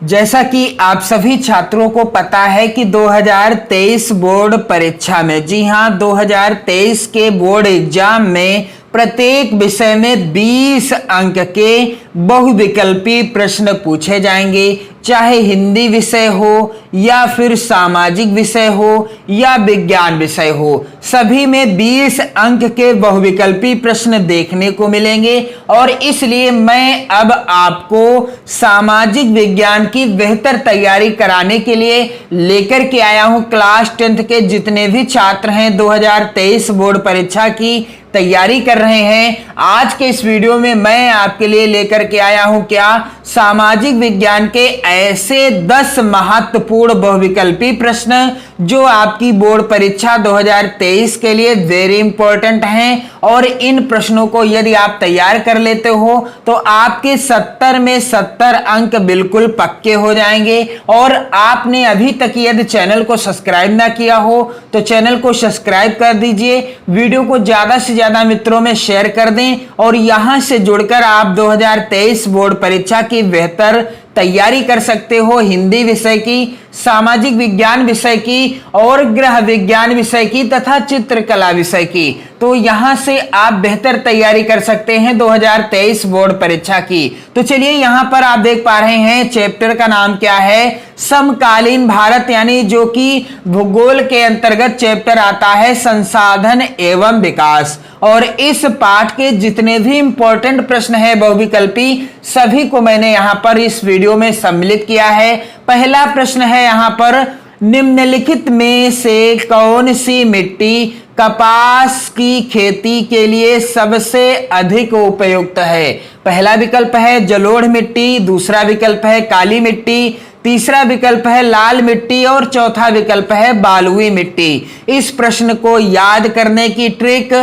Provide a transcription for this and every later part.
जैसा कि आप सभी छात्रों को पता है कि 2023 बोर्ड परीक्षा में, जी हां, 2023 के बोर्ड एग्जाम में प्रत्येक विषय में 20 अंक के बहुविकल्पी प्रश्न पूछे जाएंगे। चाहे हिंदी विषय हो या फिर सामाजिक विषय हो या विज्ञान विषय हो, सभी में 20 अंक के बहुविकल्पी प्रश्न देखने को मिलेंगे। और इसलिए मैं अब आपको सामाजिक विज्ञान की बेहतर तैयारी कराने के लिए लेकर के आया हूं। क्लास 10th के जितने भी छात्र हैं 2023 बोर्ड परीक्षा की तैयारी कर रहे हैं, आज के इस वीडियो में मैं आपके लिए लेकर के आया हूं क्या, सामाजिक विज्ञान के ऐसे 10 महत्वपूर्ण बहुविकल्पी प्रश्न जो आपकी बोर्ड परीक्षा 2023 के लिए वेरी इंपॉर्टेंट हैं। और इन प्रश्नों को यदि आप तैयार कर लेते हो तो आपके 70 में 70 अंक बिल्कुल पक्के हो जाएंगे। और आपने अभी तक यदि चैनल को सब्सक्राइब ना किया हो तो चैनल को सब्सक्राइब कर दीजिए, वीडियो को ज्यादा से ज्यादा मित्रों में शेयर कर दें और यहां से जुड़कर आप 2023 बोर्ड परीक्षा की बेहतर तैयारी कर सकते हो। हिंदी विषय की, सामाजिक विज्ञान विषय की और गृह विज्ञान विषय की तथा चित्रकला विषय की, तो यहां से आप बेहतर तैयारी कर सकते हैं 2023 बोर्ड परीक्षा की। तो चलिए यहां पर आप देख पा रहे हैं चैप्टर का नाम क्या है, समकालीन भारत, यानी जो कि भूगोल के अंतर्गत चैप्टर आता है, संसाधन एवं विकास। और इस पाठ के जितने भी इंपॉर्टेंट प्रश्न है बहुविकल्पी, सभी को मैंने यहां पर इस वीडियो में सम्मिलित किया है। पहला प्रश्न है यहां पर, निम्नलिखित में से कौन सी मिट्टी कपास की खेती के लिए सबसे अधिक उपयुक्त है? पहला विकल्प है जलोढ़ मिट्टी, दूसरा विकल्प है काली मिट्टी, तीसरा विकल्प है लाल मिट्टी और चौथा विकल्प है बालुई मिट्टी। इस प्रश्न को याद करने की ट्रिक,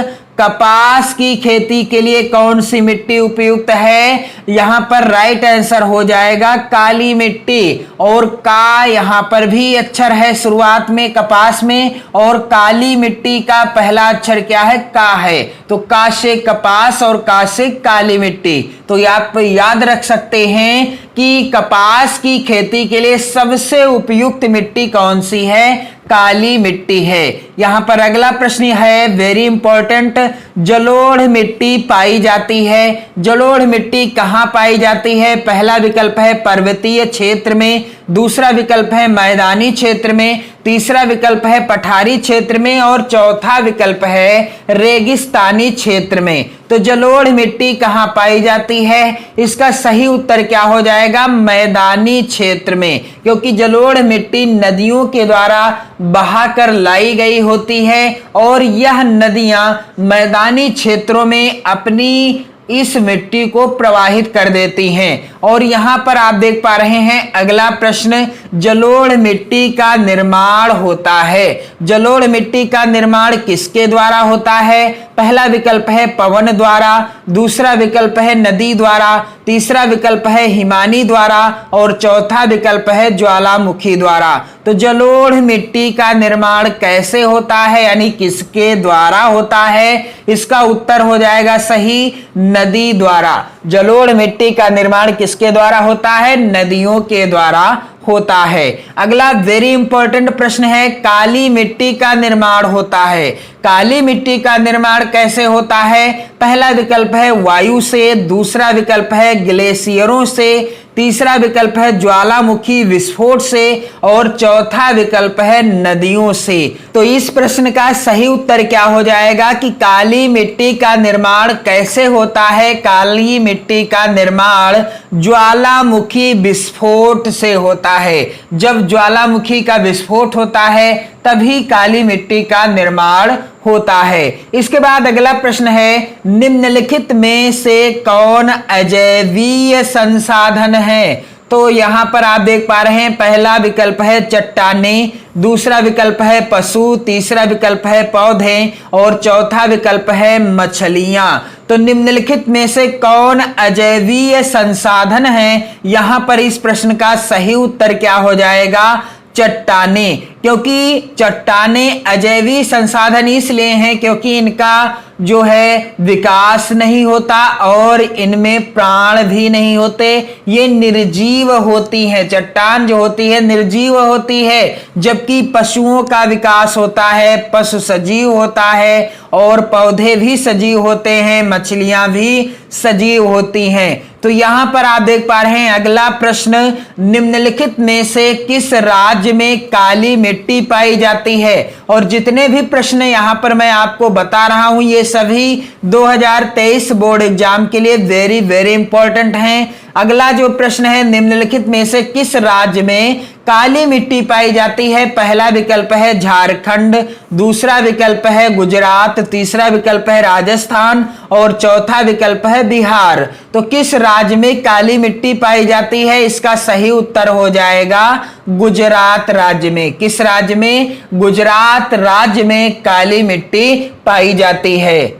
कपास की खेती के लिए कौन सी मिट्टी उपयुक्त है, यहां पर राइट आंसर हो जाएगा काली मिट्टी। और का यहां पर भी अक्षर है शुरुआत में कपास में, और काली मिट्टी का पहला अक्षर क्या है, का है, तो का से कपास और का से काली मिट्टी। तो आप याद रख सकते हैं कि कपास की खेती के लिए सबसे उपयुक्त मिट्टी कौन सी है, काली मिट्टी है। यहां पर अगला प्रश्न है वेरी इंपॉर्टेंट, जलोढ़ मिट्टी पाई जाती है। जलोढ़ मिट्टी कहां पाई जाती है? पहला विकल्प है पर्वतीय क्षेत्र में, दूसरा विकल्प है मैदानी क्षेत्र में, तीसरा विकल्प है पठारी क्षेत्र में और चौथा विकल्प है रेगिस्तानी क्षेत्र में। तो जलोढ़ मिट्टी कहां पाई जाती है? इसका सही उत्तर क्या हो जाएगा? मैदानी क्षेत्र में, क्योंकि जलोढ़ मिट्टी नदियों के द्वारा बहाकर लाई गई होती है और यह नदियां मैदानी क्षेत्रों में अपनी इस मिट्टी को प्रवाहित कर देती हैं। और यहां पर आप देख पा रहे हैं अगला प्रश्न, जलोढ़ मिट्टी का निर्माण होता है। जलोढ़ मिट्टी का निर्माण किसके द्वारा होता है? पहला विकल्प है पवन द्वारा, दूसरा विकल्प है नदी द्वारा, तीसरा विकल्प है हिमानी द्वारा और चौथा विकल्प है ज्वालामुखी द्वारा। तो जलोढ़ मिट्टी का निर्माण कैसे होता है, यानी किसके द्वारा होता है? इसका उत्तर हो जाएगा सही, नदी द्वारा। जलोढ़ मिट्टी का निर्माण किसके द्वारा होता है? नदियों के द्वारा होता है। अगला वेरी इंपॉर्टेंट प्रश्न है, काली मिट्टी का निर्माण होता है। काली मिट्टी का निर्माण कैसे होता है? पहला विकल्प है वायु से, दूसरा विकल्प है ग्लेशियरों से, तीसरा विकल्प है ज्वालामुखी विस्फोट से और चौथा विकल्प है नदियों से। तो इस प्रश्न का सही उत्तर क्या हो जाएगा कि काली मिट्टी का निर्माण कैसे होता है? काली मिट्टी का निर्माण ज्वालामुखी विस्फोट से होता है। जब ज्वालामुखी का विस्फोट होता है तभी काली मिट्टी का निर्माण होता है। इसके बाद अगला प्रश्न है, निम्नलिखित में से कौन अजैवीय संसाधन है? तो यहां पर आप देख पा रहे हैं पहला विकल्प है चट्टानें, दूसरा विकल्प है पशु, तीसरा विकल्प है पौधे और चौथा विकल्प है मछलियां। तो निम्नलिखित में से कौन अजैवीय संसाधन है? यहां पर इस प्रश्न का सही उत्तर क्या हो जाएगा? चट्टानें। क्योंकि चट्टानें अजैविक संसाधन इसलिए हैं क्योंकि इनका जो है विकास नहीं होता और इनमें प्राण भी नहीं होते, ये निर्जीव होती हैं। चट्टान जो होती है निर्जीव होती है, जबकि पशुओं का विकास होता है, पशु सजीव होता है और पौधे भी सजीव होते हैं, मछलियां भी सजीव होती हैं। तो यहां पर आप देख पा रहे हैं अगला प्रश्न, निम्नलिखित में से किस राज्य में काली मिट्टी पाई जाती है। और जितने भी प्रश्न यहां पर मैं आपको बता रहा हूं ये सभी 2023 बोर्ड एग्जाम के लिए वेरी वेरी इंपॉर्टेंट हैं। अगला जो प्रश्न है, निम्नलिखित में से किस राज्य में काली मिट्टी पाई जाती है। पहला विकल्प है झारखंड, दूसरा विकल्प है गुजरात, तीसरा विकल्प है राजस्थान और चौथा विकल्प है बिहार। तो किस राज्य में काली मिट्टी पाई जाती है, इसका सही उत्तर हो जाएगा गुजरात राज्य में। किस राज्य में? गुजरात राज्य में काली मिट्टी पाई जाती है।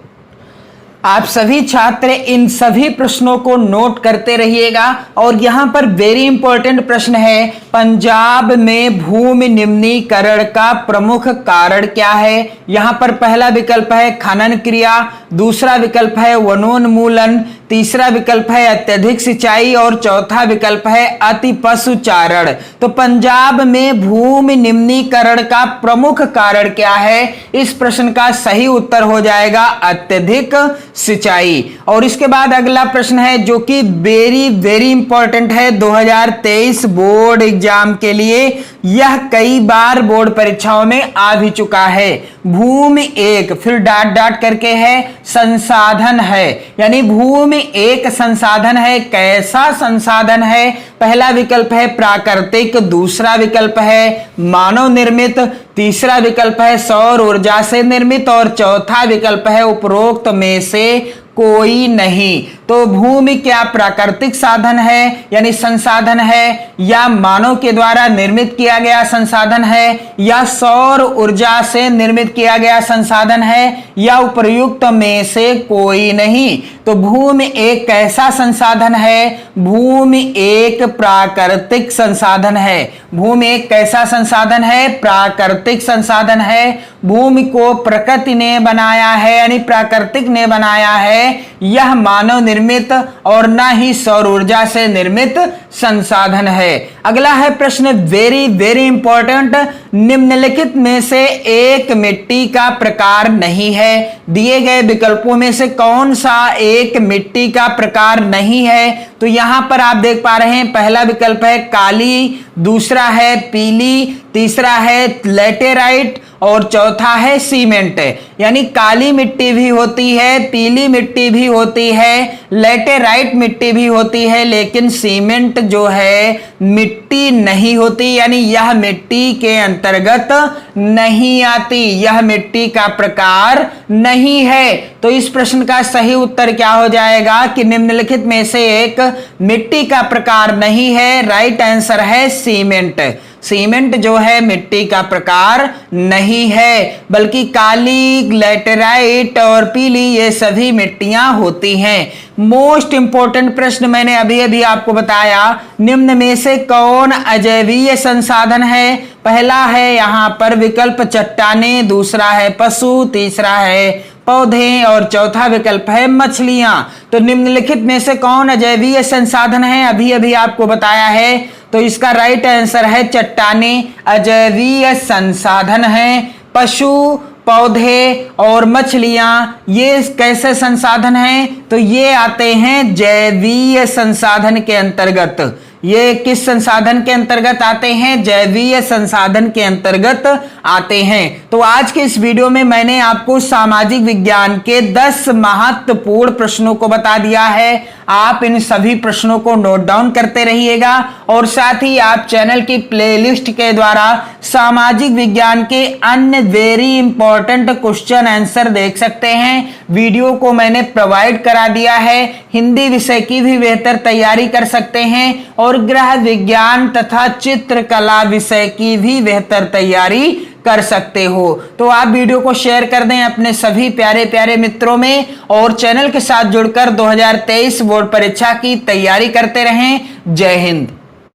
आप सभी छात्र इन सभी प्रश्नों को नोट करते रहिएगा। और यहां पर वेरी इंपॉर्टेंट प्रश्न है, पंजाब में भूमि निम्नीकरण का प्रमुख कारण क्या है। यहां पर पहला विकल्प है खनन क्रिया, दूसरा विकल्प है वनोन्मूलन, तीसरा विकल्प है अत्यधिक सिंचाई और चौथा विकल्प है अति पशुचारण। तो पंजाब में भूमि निम्नीकरण का प्रमुख कारण क्या है, इस प्रश्न का सही उत्तर हो जाएगा अत्यधिक सिंचाई। और इसके बाद अगला प्रश्न है जो कि वेरी वेरी इंपॉर्टेंट है 2023 बोर्ड एग्जाम के लिए, यह कई बार बोर्ड परीक्षाओं में आ भी चुका है। भूमि एक, फिर डॉट डॉट करके है, संसाधन है, यानी भूमि एक संसाधन है। कैसा संसाधन है? पहला विकल्प है प्राकृतिक, दूसरा विकल्प है मानव निर्मित, तीसरा विकल्प है सौर ऊर्जा से निर्मित और चौथा विकल्प है उपरोक्त में से कोई नहीं। तो भूमि क्या प्राकृतिक साधन है यानी संसाधन है, या मानव के द्वारा निर्मित किया गया संसाधन है, या सौर ऊर्जा से निर्मित किया गया संसाधन है, या उपयुक्त में से कोई नहीं। तो भूमि एक कैसा संसाधन है? भूमि एक प्राकृतिक संसाधन है। भूमि एक कैसा संसाधन है? प्राकृतिक संसाधन है। भूमि को प्रकृति ने बनाया है यानी प्राकृतिक ने बनाया है, यह मानव निर्मित और ना ही सौर ऊर्जा से निर्मित संसाधन है। अगला है प्रश्न वेरी वेरी इंपॉर्टेंट, निम्नलिखित में से एक मिट्टी का प्रकार नहीं है। दिए गए विकल्पों में से कौन सा एक मिट्टी का प्रकार नहीं है? तो यहां पर आप देख पा रहे हैं पहला विकल्प है काली, दूसरा है पीली, तीसरा है लैटेराइट और चौथा है सीमेंट। यानी काली मिट्टी भी होती है, पीली मिट्टी भी होती है, लैटेराइट मिट्टी भी होती है, लेकिन सीमेंट जो है मिट्टी नहीं होती, यानी यह मिट्टी के अंतर्गत नहीं आती, यह मिट्टी का प्रकार नहीं है। तो इस प्रश्न का सही उत्तर क्या हो जाएगा कि निम्नलिखित में से एक मिट्टी का प्रकार नहीं है। राइट आंसर है सीमेंट। सीमेंट जो है मिट्टी का प्रकार नहीं है, बल्कि काली, लैटेराइट और पीली ये सभी मिट्टियां होती हैं। मोस्ट इंपॉर्टेंट प्रश्न मैंने अभी अभी आपको बताया, निम्न में से कौन अजैवीय संसाधन है? पहला है यहां पर विकल्प चट्टानें, दूसरा है पशु, तीसरा है पौधे और चौथा विकल्प है मछलियां। तो निम्नलिखित में से कौन अजैवीय संसाधन है? अभी अभी आपको बताया है। तो इसका राइट आंसर है चट्टानें अजैवीय संसाधन है। पशु, पौधे और मछलियां ये कैसे संसाधन हैं? तो ये आते हैं जैवीय संसाधन के अंतर्गत। ये किस संसाधन के अंतर्गत आते हैं? जैवीय संसाधन के अंतर्गत आते हैं। तो आज के इस वीडियो में मैंने आपको सामाजिक विज्ञान के 10 महत्वपूर्ण प्रश्नों को बता दिया है। आप इन सभी प्रश्नों को नोट डाउन करते रहिएगा और साथ ही आप चैनल की प्लेलिस्ट के द्वारा सामाजिक विज्ञान के अन्य वेरी इंपॉर्टेंट क्वेश्चन आंसर देख सकते हैं। वीडियो को मैंने प्रोवाइड करा दिया है। हिंदी विषय की भी बेहतर तैयारी कर सकते हैं और गृह विज्ञान तथा चित्रकला विषय की भी बेहतर तैयारी कर सकते हो। तो आप वीडियो को शेयर कर दें अपने सभी प्यारे प्यारे मित्रों में और चैनल के साथ जुड़कर 2023 बोर्ड परीक्षा की तैयारी करते रहें। जय हिंद।